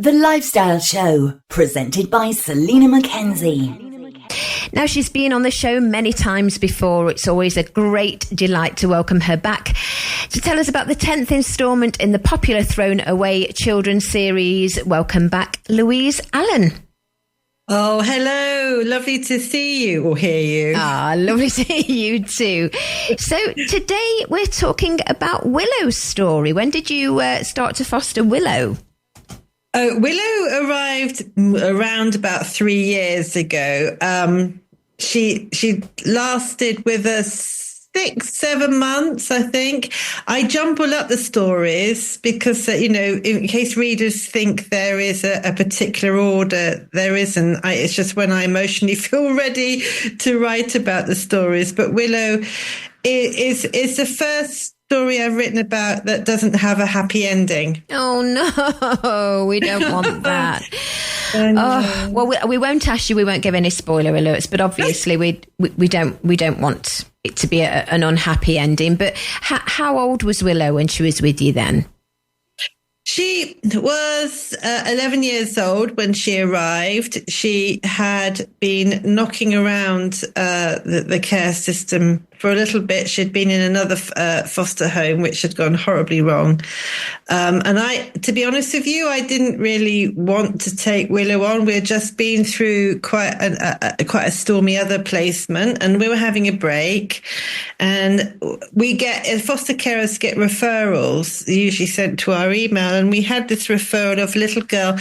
The Lifestyle Show, presented by Selina MacKenzie. Now, she's been on the show many times before. It's always a great delight to welcome her back to tell us about the 10th instalment in the popular Thrown Away children's series. Welcome back, Louise Allen. Oh, hello. Lovely to see you or hear you. Ah, lovely to hear you too. So today we're talking about Willow's story. When did you start to foster Willow? Willow arrived around about 3 years ago. She lasted with us 6-7 months, I think. I jumble up the stories because, in case readers think there is a particular order, there isn't. It's just when I emotionally feel ready to write about the stories. But Willow is the first story I've written about that doesn't have a happy ending. Oh no, we don't want that. Oh, well, we won't ask you. We won't give any spoiler alerts. But obviously, we don't want it to be an unhappy ending. But how old was Willow when she was with you then? She was 11 years old when she arrived. She had been knocking around the care system for a little bit. She'd been in another foster home, which had gone horribly wrong. And to be honest with you, I didn't really want to take Willow on. We had just been through quite a stormy other placement, and we were having a break. And foster carers get referrals, usually sent to our email. And we had this referral of a little girl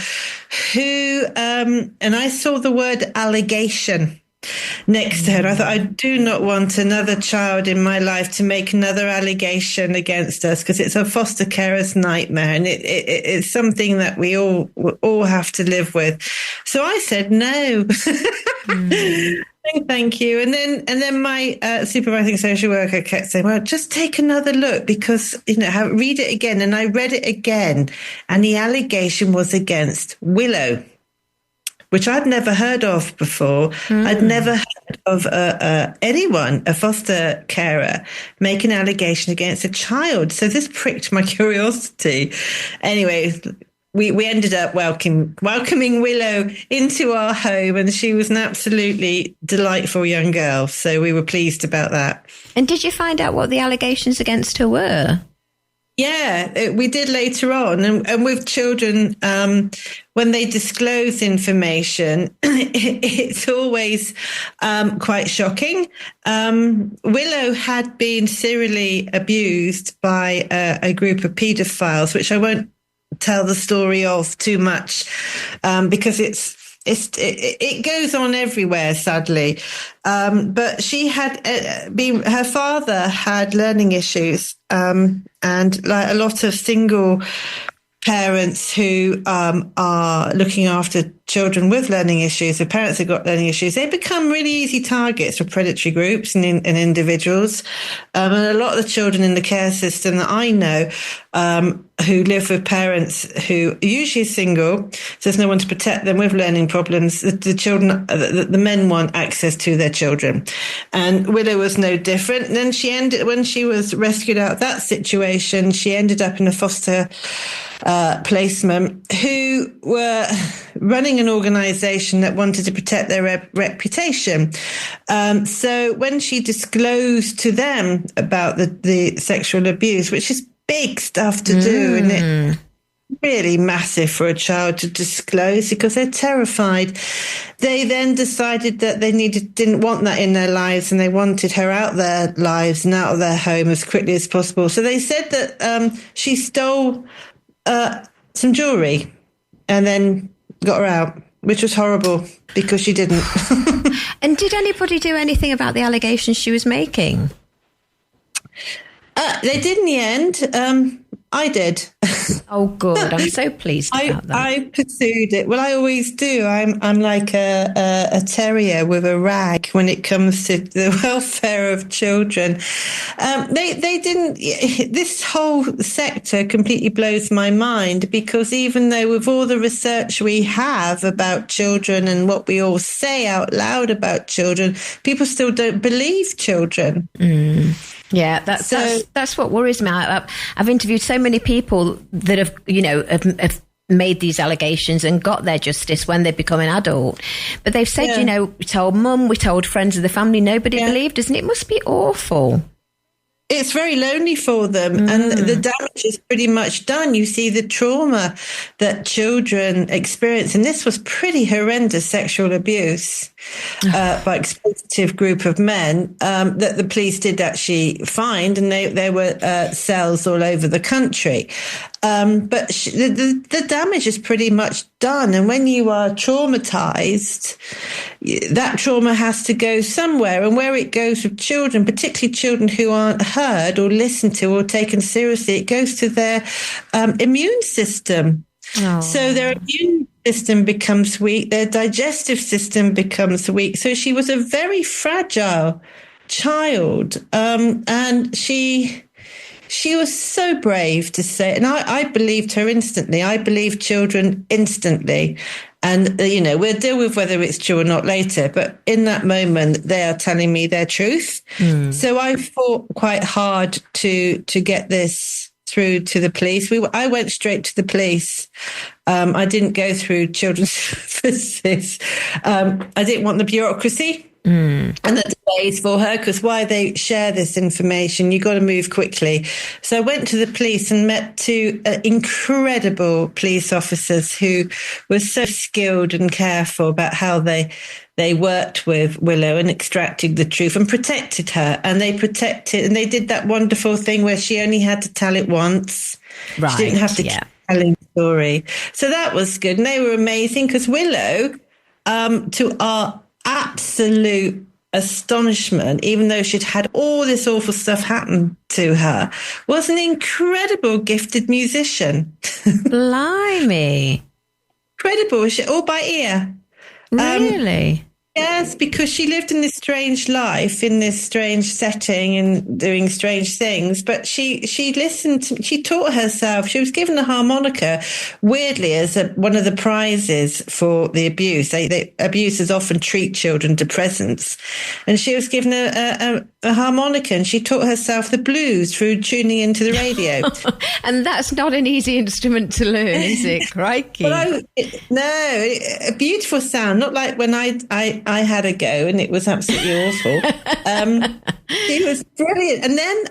who, and I saw the word allegation next to her. And I thought, I do not want another child in my life to make another allegation against us, because it's a foster carer's nightmare, and it's something that we all have to live with. So I said no. Thank you. And then my supervising social worker kept saying, well, just take another look, because, read it again. And I read it again, and the allegation was against Willow, which I'd never heard of before. I'd never heard of anyone, a foster carer, make an allegation against a child. So this pricked my curiosity. Anyway, we ended up welcoming Willow into our home, and she was an absolutely delightful young girl. So we were pleased about that. And did you find out what the allegations against her were? Yeah, we did later on. And with children, when they disclose information, it's always quite shocking. Willow had been serially abused by a group of paedophiles, which I won't tell the story of too much because it goes on everywhere, sadly. But she had her father had learning issues, and like a lot of single parents who are looking after children with learning issues, the parents have got learning issues, they become really easy targets for predatory groups and individuals. And a lot of the children in the care system that I know who live with parents who usually are single, so there's no one to protect them with learning problems, the children, the men want access to their children. And Willow was no different. And then when she was rescued out of that situation, she ended up in a foster placement, who were running an organisation that wanted to protect their reputation. So when she disclosed to them about the sexual abuse, which is big stuff to do, and it really massive for a child to disclose because they're terrified. They then decided that they didn't want that in their lives, and they wanted her out their lives and out of their home as quickly as possible. So they said that she stole some jewellery and then got her out, which was horrible because she didn't. And did anybody do anything about the allegations she was making? They did in the end. I did. Oh, good. I'm so pleased about that. I pursued it. Well, I always do. I'm like a terrier with a rag when it comes to the welfare of children. They didn't. This whole sector completely blows my mind, because even though with all the research we have about children and what we all say out loud about children, people still don't believe children. Yeah, that's what worries me. I've interviewed so many people that have made these allegations and got their justice when they become an adult. But they've said, you know, we told mum, we told friends of the family, nobody believed us, and it must be awful. It's very lonely for them, and the damage is pretty much done. You see the trauma that children experience, and this was pretty horrendous sexual abuse by exploitative group of men that the police did actually find, and there were cells all over the country. But the damage is pretty much done. And when you are traumatized, that trauma has to go somewhere. And where it goes with children, particularly children who aren't heard or listened to or taken seriously, it goes to their immune system. Oh. So their immune system becomes weak, their digestive system becomes weak. So she was a very fragile child. And she was so brave to say, and I believed her instantly. I believed children instantly. And, you know, we'll deal with whether it's true or not later. But in that moment, they are telling me their truth. So I fought quite hard to get this through to the police. I went straight to the police. I didn't go through children's services. I didn't want the bureaucracy. And the delays for her, because why they share this information, you got to move quickly. So I went to the police and met two incredible police officers who were so skilled and careful about how they worked with Willow and extracted the truth and protected her. And they did that wonderful thing where she only had to tell it once. Right, she didn't have to keep telling the story. So that was good. And they were amazing because Willow, to our absolute astonishment, even though she'd had all this awful stuff happen to her, was an incredible gifted musician. Blimey. Incredible. All by ear. Really? Yes, because she lived in this strange life, in this strange setting and doing strange things. But she listened, she taught herself. She was given a harmonica, weirdly, as one of the prizes for the abuse. Abusers often treat children to presents. And she was given a harmonica, and she taught herself the blues through tuning into the radio. And that's not an easy instrument to learn, is it? Crikey. No, a beautiful sound, not like when I had a go and it was absolutely awful. She was brilliant. And then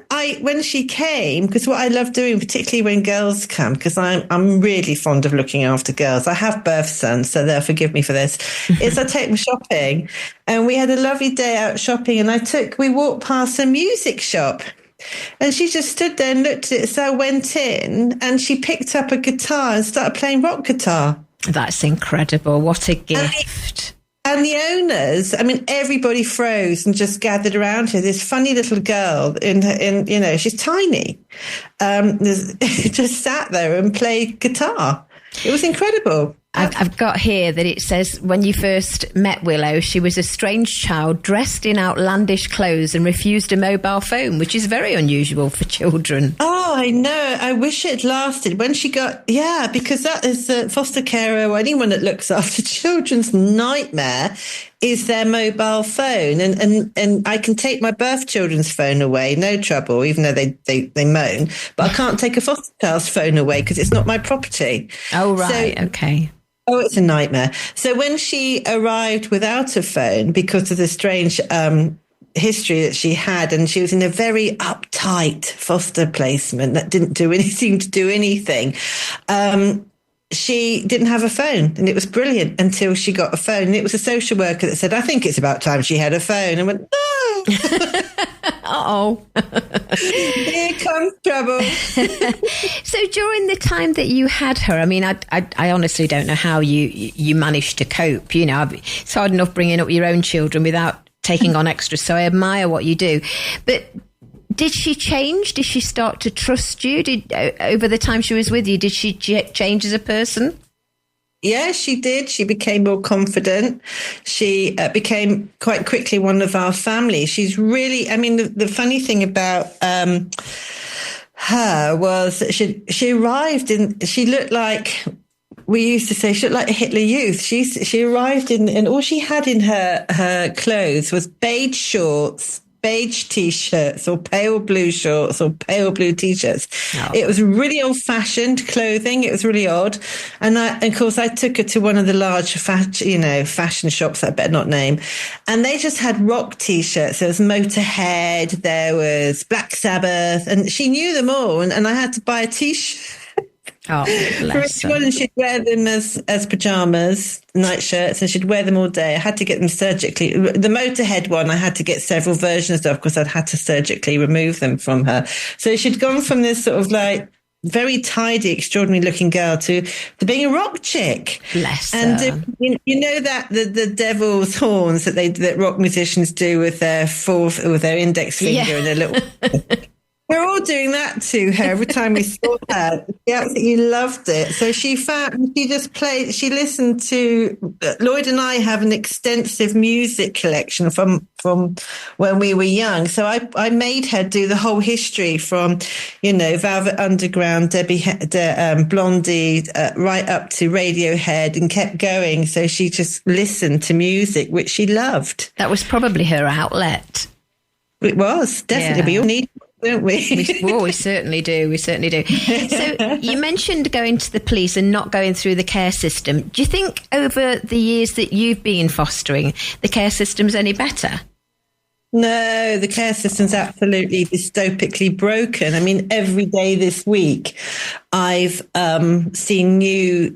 when she came, because what I love doing, particularly when girls come, because I'm really fond of looking after girls. I have birth sons, so they'll forgive me for this, is I take them shopping. And we had a lovely day out shopping, and we walked past a music shop. And she just stood there and looked at it. So I went in and she picked up a guitar and started playing rock guitar. That's incredible. What a gift. And the owners, I mean, everybody froze and just gathered around her. This funny little girl she's tiny, just sat there and played guitar. It was incredible. I've got here that it says when you first met Willow, she was a strange child dressed in outlandish clothes and refused a mobile phone, which is very unusual for children. Oh, I know. I wish it lasted. When she got, because that is foster carer or anyone that looks after children's nightmare is their mobile phone. And I can take my birth children's phone away, no trouble, even though they moan. But I can't take a foster child's phone away because it's not my property. Oh, right. So, okay. Oh, it's a nightmare. So when she arrived without a phone because of the strange history that she had, and she was in a very uptight foster placement that didn't seem to do anything, she didn't have a phone, and it was brilliant until she got a phone. And it was a social worker that said, I think it's about time she had a phone. And went, no. Uh-oh. Here comes trouble. So during the time that you had her, I mean, I honestly don't know how you managed to cope. You know, it's hard enough bringing up your own children without taking on extra. So I admire what you do. But did she change? Did she start to trust you? Over the time she was with you, did she change as a person? Yeah, she did. She became more confident. She became quite quickly one of our family. She's really, I mean, the funny thing about her was that she arrived she looked like, we used to say, she looked like a Hitler Youth. She arrived in, and all she had in her clothes was beige shorts, beige T-shirts or pale blue shorts or pale blue T-shirts. Oh. It was really old-fashioned clothing. It was really odd. And of course, I took her to one of the large fashion shops that I better not name. And they just had rock T-shirts. There was Motorhead, there was Black Sabbath, and she knew them all. And I had to buy a T-shirt. Oh, bless her. And she'd wear them as pajamas, night shirts, and she'd wear them all day. I had to get them surgically. The Motorhead one, I had to get several versions of because I'd had to surgically remove them from her. So she'd gone from this sort of like very tidy, extraordinary looking girl to being a rock chick. Bless her. And you know that the devil's horns that rock musicians do with their index finger and their little. We're all doing that to her every time we saw her. She absolutely loved it. So she listened to, Lloyd and I have an extensive music collection from when we were young. So I made her do the whole history from, Velvet Underground, Blondie, right up to Radiohead and kept going. So she just listened to music, which she loved. That was probably her outlet. It was, definitely. Yeah. We all need, don't we? We certainly do. We certainly do. So you mentioned going to the police and not going through the care system. Do you think over the years that you've been fostering, the care system's any better? No, the care system's absolutely dystopically broken. I mean, every day this week, I've seen new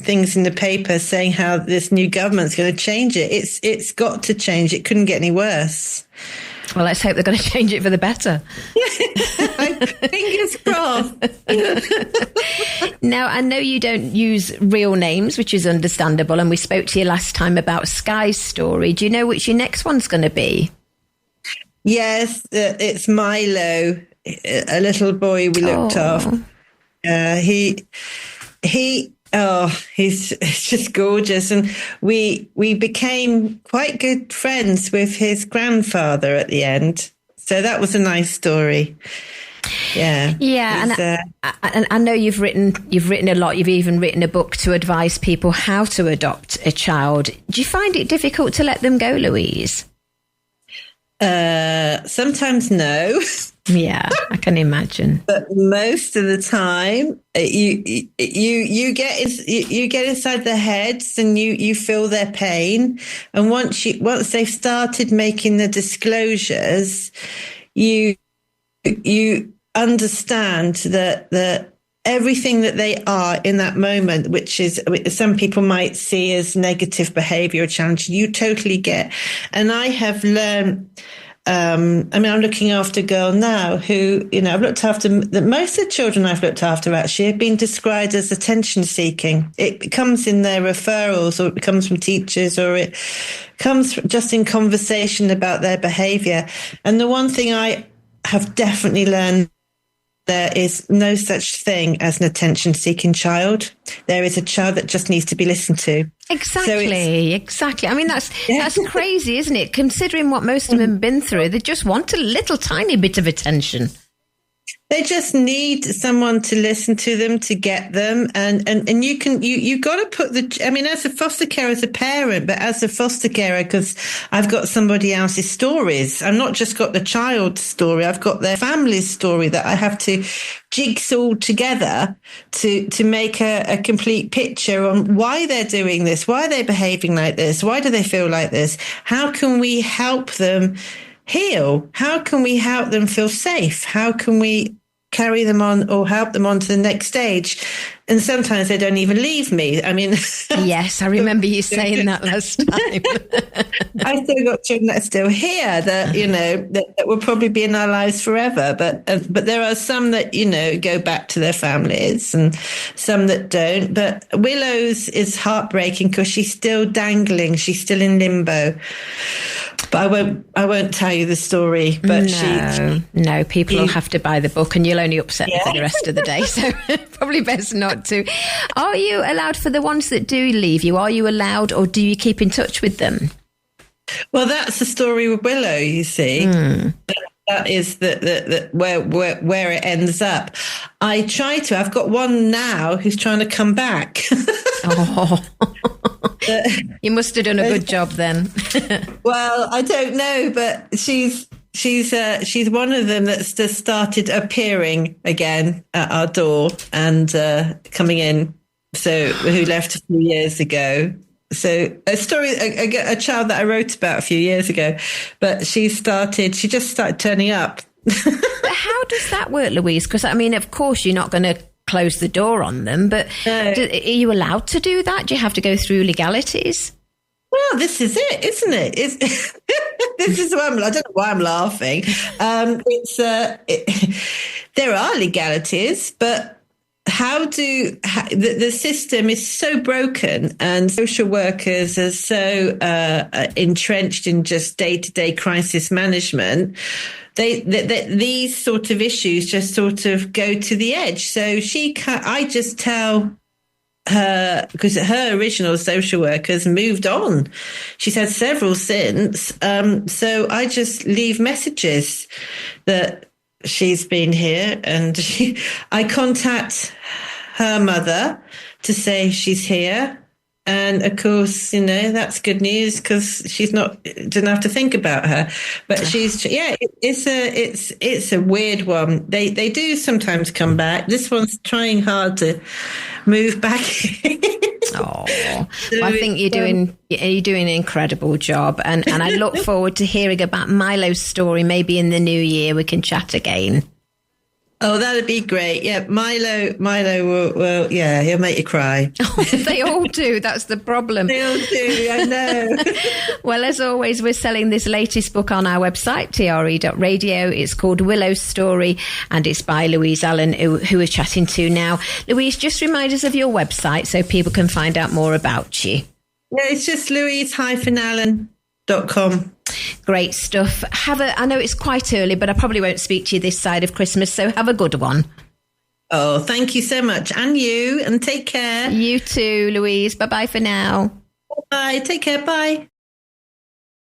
things in the paper saying how this new government's going to change it. It's got to change. It couldn't get any worse. Well, let's hope they're going to change it for the better. Fingers crossed. Now, I know you don't use real names, which is understandable, and we spoke to you last time about Sky's story. Do you know which your next one's going to be? Yes, it's Milo, a little boy we looked after. He's just gorgeous. And we became quite good friends with his grandfather at the end. So that was a nice story. Yeah. Yeah. And I know you've written a lot. You've even written a book to advise people how to adopt a child. Do you find it difficult to let them go, Louise? Sometimes no. Yeah, I can imagine. But most of the time, you get inside their heads and you feel their pain. And once they've started making the disclosures, you understand that everything that they are in that moment, which is some people might see as negative behavior or challenge, you totally get. And I have learned. I'm looking after a girl now who, I've looked after, most of the children I've looked after actually have been described as attention seeking. It comes in their referrals, or it comes from teachers, or it comes just in conversation about their behavior. And the one thing I have definitely learned, there is no such thing as an attention-seeking child. There is a child that just needs to be listened to. Exactly. I mean, that's crazy, isn't it? Considering what most of them have been through, they just want a little tiny bit of attention. They just need someone to listen to them, to get them. And you got to put as a foster carer, as a parent, but as a foster carer, because I've got somebody else's stories. I've not just got the child's story. I've got their family's story that I have to jigsaw together to make a complete picture on why they're doing this, why they're behaving like this, why do they feel like this? How can we help them heal? How can we help them feel safe? How can we carry them on or help them on to the next stage? And sometimes they don't even leave me. I mean, yes, I remember you saying that last time. I still got children that are still here that, that will probably be in our lives forever. But there are some that, go back to their families and some that don't. But Willow's is heartbreaking because she's still dangling. She's still in limbo. But I won't tell you the story. But no, people will have to buy the book, and you'll only upset me for the rest of the day. So probably best not to. Are you allowed, for the ones that do leave you? Are you allowed, or do you keep in touch with them? Well, that's the story with Willow. You see, that is where it ends up. I try to. I've got one now who's trying to come back. Oh. You must have done a good job then. Well, I don't know, but she's one of them that's just started appearing again at our door and coming in. So who left a few years ago. So a story, a child that I wrote about a few years ago, but she just started turning up. But how does that work, Louise? Because I mean, of course, you're not going to close the door on them, but are you allowed to do that? Do you have to go through legalities? Well, this is it, isn't it? This is why I don't know why I'm laughing. There are legalities, but the system is so broken, and social workers are so entrenched in just day-to-day crisis management. These sort of issues just sort of go to the edge. So I just tell her, because her original social workers moved on. She's had several since. So I just leave messages that she's been here, and I contact her mother to say she's here. And of course, that's good news because didn't have to think about her. But it's a weird one. They do sometimes come back. This one's trying hard to move back. Oh, well, I think you're doing an incredible job, and I look forward to hearing about Milo's story. Maybe in the new year we can chat again. Oh, that'd be great. Yeah, Milo will, he'll make you cry. Oh, they all do. That's the problem. They all do, I know. Well, as always, we're selling this latest book on our website, TRE.radio. It's called Willow's Story, and it's by Louise Allen, who we're chatting to now. Louise, just remind us of your website so people can find out more about you. Yeah, it's just louise-allen.com. Great stuff. I know it's quite early, but I probably won't speak to you this side of Christmas, so have a good one. Oh, thank you so much. And you, and take care. You too, Louise. Bye-bye for now. Bye. Take care. Bye.